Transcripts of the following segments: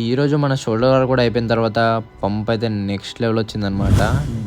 ఈ రోజు మన షోల్డర్ వర్క్ కూడా అయిపోయిన తర్వాత పంప్ అయితే నెక్స్ట్ లెవెల్ వచ్చిందనమాట.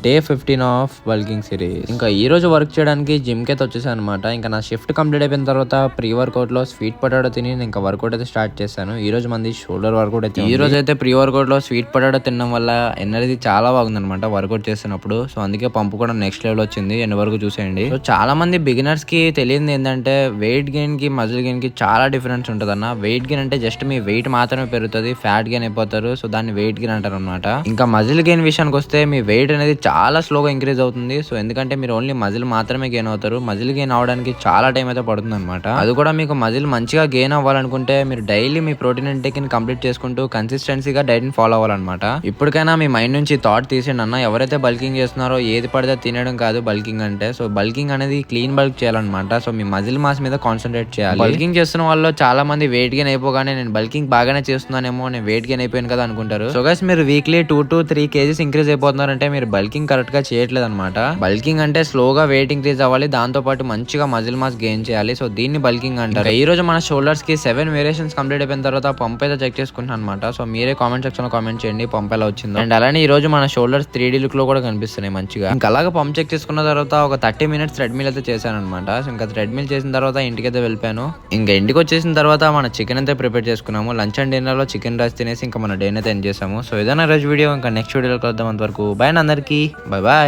Day 15 of bulking series. ఇంకా ఈ రోజు వర్క్ చేయడానికి జిమ్ కి అయితే వచ్చేసాను అనమాట. ఇంకా నా షిఫ్ట్ కంప్లీట్ అయిపోయిన తర్వాత ప్రీ వర్కౌట్ లో స్వీట్ పొటాటో తిని ఇంకా వర్కౌట్ అయితే స్టార్ట్ చేశాను. ఈ రోజు మంది షోల్డర్ వర్కౌట్ అయితే ఈ రోజు అయితే ప్రీ వర్కౌట్ లో స్వీట్ పొటాటో తినడం వల్ల ఎనర్జీ చాలా బాగుంది అనమాట వర్కౌట్ చేస్తున్నప్పుడు. సో అందుకే పంపు కూడా నెక్స్ట్ లెవెల్ వచ్చింది. ఎన్ని వరకు చూసేయండి. సో చాలా మంది బిగినర్స్ కి తెలియదు ఏంటంటే వెయిట్ గెయిన్ కి మజిల్ గెయిన్ కి చాలా డిఫరెన్స్ ఉంటుంది అన్న. వెయిట్ గెయిన్ అంటే జస్ట్ మీ వెయిట్ మాత్రమే పెరుగుతుంది, ఫ్యాట్ గెయిన్ అయిపోతారు. సో దాన్ని వెయిట్ గెయిన్ అంటారు అనమాట. ఇంకా మజిల్ గెయిన్ విషయానికి వస్తే మీ వెయిట్ అనేది చాలా స్లోగా ఇంక్రీజ్ అవుతుంది. సో ఎందుకంటే మీరు ఓన్లీ మజిల్ మాత్రమే గెయిన్ అవుతారు. మజిల్ గెయిన్ అవడానికి చాలా టైం అయితే పడుతుంది అనమాట. అది కూడా మీకు మజిల్ మంచిగా గెయిన్ అవ్వాలనుకుంటే మీరు డైలీ మీ ప్రోటీన్ ఇంటేక్ ని కంప్లీట్ చేసుకుంటూ కన్సిస్టెన్సీగా డైట్ ని ఫాలో అవ్వాలన్నమాట. ఇప్పటికైనా మీ మైండ్ నుంచి థాట్ తీసేయండి అన్న. ఎవరైతే బల్కింగ్ చేస్తున్నారో ఏది పడితే తినడం కాదు బల్కింగ్ అంటే. సో బల్కింగ్ అనేది క్లీన్ బల్క్ చేయాలన్నమాట. సో మీ మజిల్ మాస్ మీద కాన్సన్ట్రేట్ చేయాలి. బల్కింగ్ చేస్తున్న వాళ్ళు చాలా మంది వెయిట్ గెయిన్ అయిపోగానే నేను బల్కింగ్ బాగానే చేస్తున్నానేమో, నేను వెయిట్ గెయిన్ అయిపోయాను కదా అనుకుంటారు. సో గైస్ మీరు వీక్లీ 2 to 3 kgs ఇంక్రీజ్ అయిపోతున్నారంటే మీరు బల్కింగ్ కరెక్ట్ గా చేయట్లేదు అనమాట. బల్కింగ్ అంటే స్లోగా వెయిట్ ఇంక్రీజ్ అవ్వాలి, దాంతో పాటు మంచిగా మజిల్ మాస్ గెయిన్ చేయాలి. సో దీన్ని బల్కింగ్ అంటారు. ఈ రోజు మన షోల్డర్స్ కి 7 వేరియేషన్స్ కంప్లీట్ అయిపోయిన తర్వాత పంప్ అయితే చెక్ చేసుకుంటాను అనమాట. సో మీరే కామెంట్ సెక్షన్ లో కామెంట్ చేయండి పంప్ ఎలా వచ్చిందో. అండ్ అలానే ఈ రోజు మన షోల్డర్స్ 3D లుక్ లో కూడా కనిపిస్తున్నాయి మంచిగా. ఇంకా అలాగే పంప్ చెక్ చేసుకున్న తర్వాత ఒక 30 minutes థ్రెడ్మిల్ అయితే చేశాను అనమాట. సో ఇంకా థ్రెడ్మిల్ చేసిన తర్వాత ఇంటికైతే వెళ్ళిపోయాను. ఇంకా ఇంటికి వచ్చేసిన తర్వాత మన చికెన్ అయితే ప్రిపేర్ చేసుకున్నాము. లంచ్ అండ్ డిన్నర్ లో చికెన్ రైస్ తినేసి ఇంకా మన డే అయితే ఎండ్ చేసాము. సో ఏదైనా రోజు వీడియో ఇంకా నెక్స్ట్ వీడియోలో కలుద్దాం. అంతవరకు బాయ్ అందరికి, బాయ్ బాయ్.